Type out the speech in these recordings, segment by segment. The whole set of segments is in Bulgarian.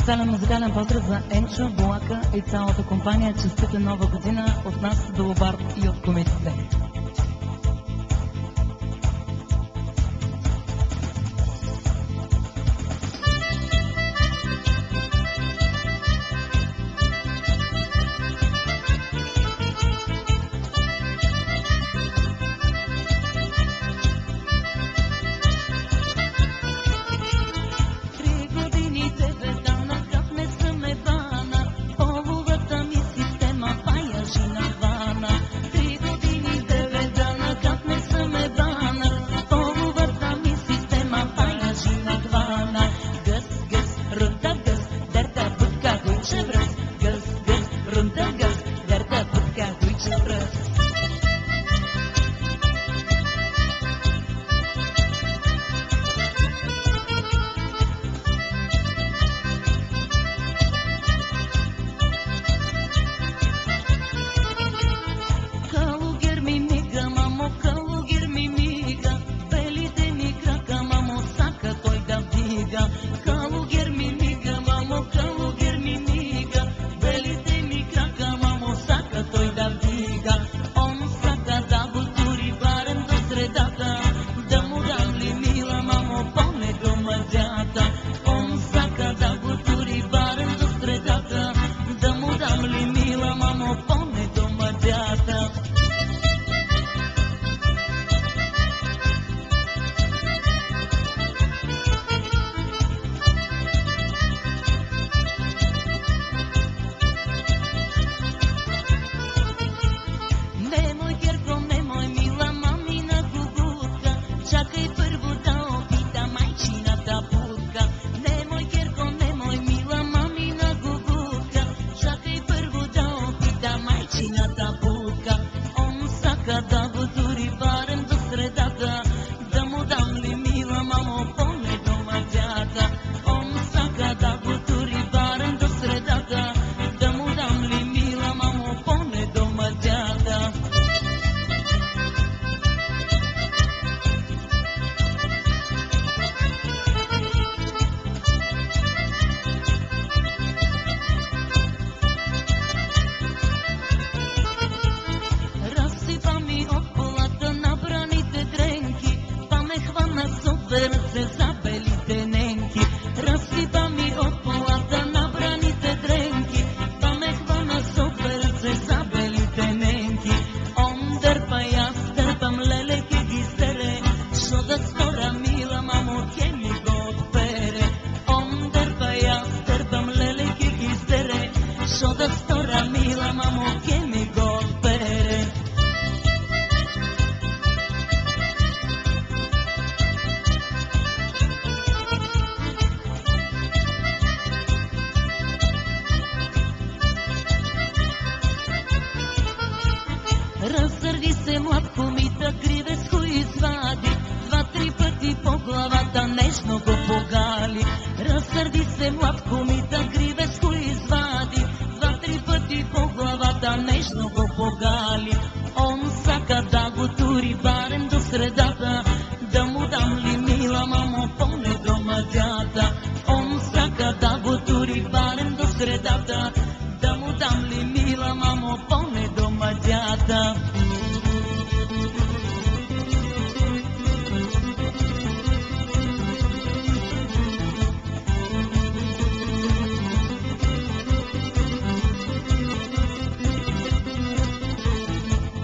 Специален музикален поздрав за Енчо, Булака и цялата компания. Честита нова година от нас до Лобард и от комиците. Разсърди се млад комита, кривеско извади, два-три пъти по главата нежно го погали. Разсърди се млад комита, кривеско извади, два-три пъти по главата нежно го погали. Он сака да го тури барем до средата, да му дам ли мила мамо поне до мъдята. Он сака да го тури барем до средата, да му дам ли мила мамо поне до мъдята.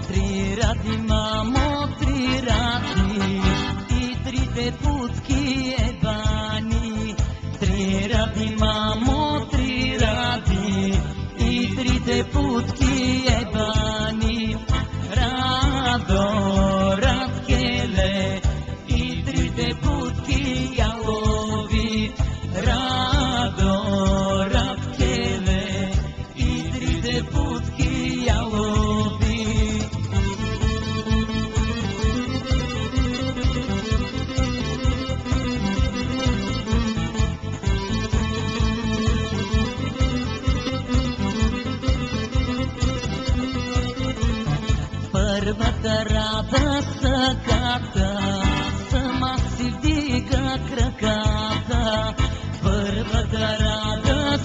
Три ради, мамо, три ради, и трите путки ебани. Три ради, мамо, три ради, и трите путки ебани. Радо, Радкеле, и трите путки ялови. Радо, Радкеле, и трите путки ялови. Първата рада саката, сама си вдига краката. Първата рада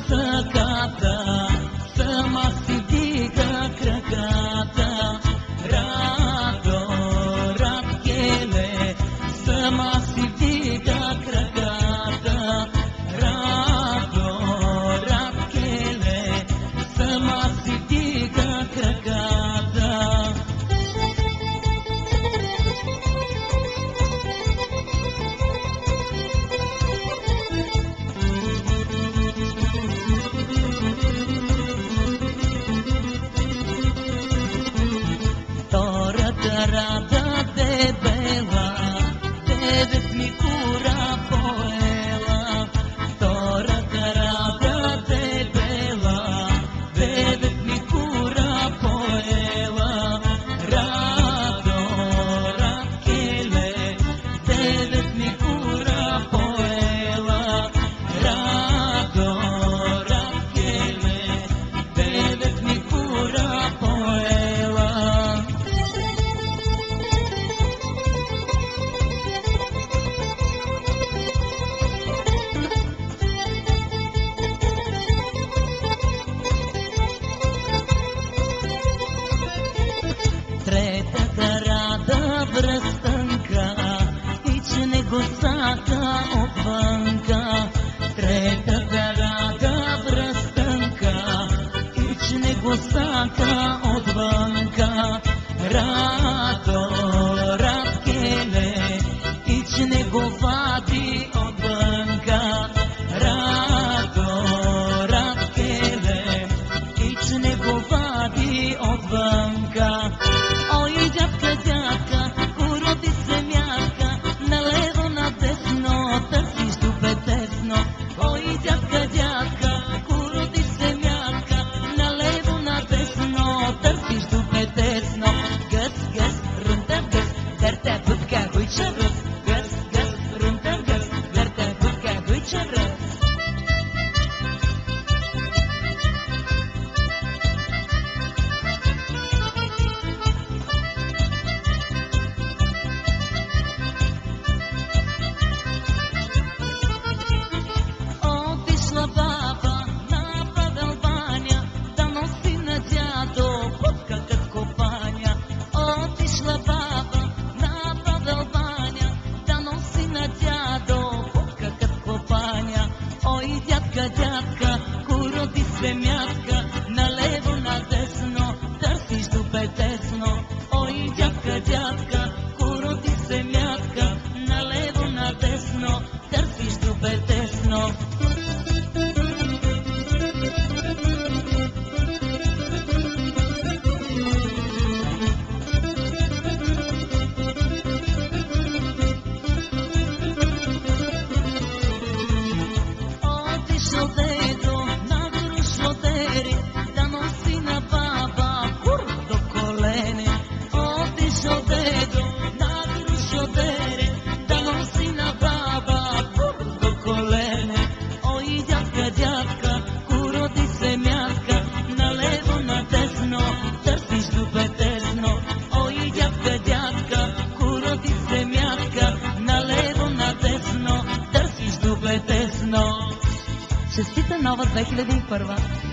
дядка отвънка, третата рада връстънка, и че не го сака отвънка. Радо, Радкеле, и че не го вади отвънка. Радо, Радкеле, и че не го вади отвънка. Ой, дядка, дядка, уроди се мярка, налево надесно, търсиш дупе тесно. Ой, дядка, дядка, уроди се мярка, налево надесно, търсиш дупе тесно. Гъс, гъс, рунта гъс, дърте путка, гуйча ръс. Гъс, гъс, рунта гъс, дърте путка, гуйча ръс. Отишла баба на Падълбаня, да носи на дядо путка кът копаня. Отишла баба на Падълбаня, да носи на дядо путка кът копаня. Ой, дядка, дядка, уроди се мятка, налево надесно, търсиш дупе тесно. Ой, дядка, дядка, уроди се мятка, налево надесно, търсиш дупе тесно. Отишъл дедо на Грушодери, да носи на баба кур до колене. Отишъл дедо на Грушодери, да носи на баба кур до колене. Ой, дядка, дядка, уроди се мятка, налево надесно, търсиш дупе тесно. Ой, дядка, дядка, уроди се мятка, налево надесно, търсиш дупе тесно. Честита нова 2001!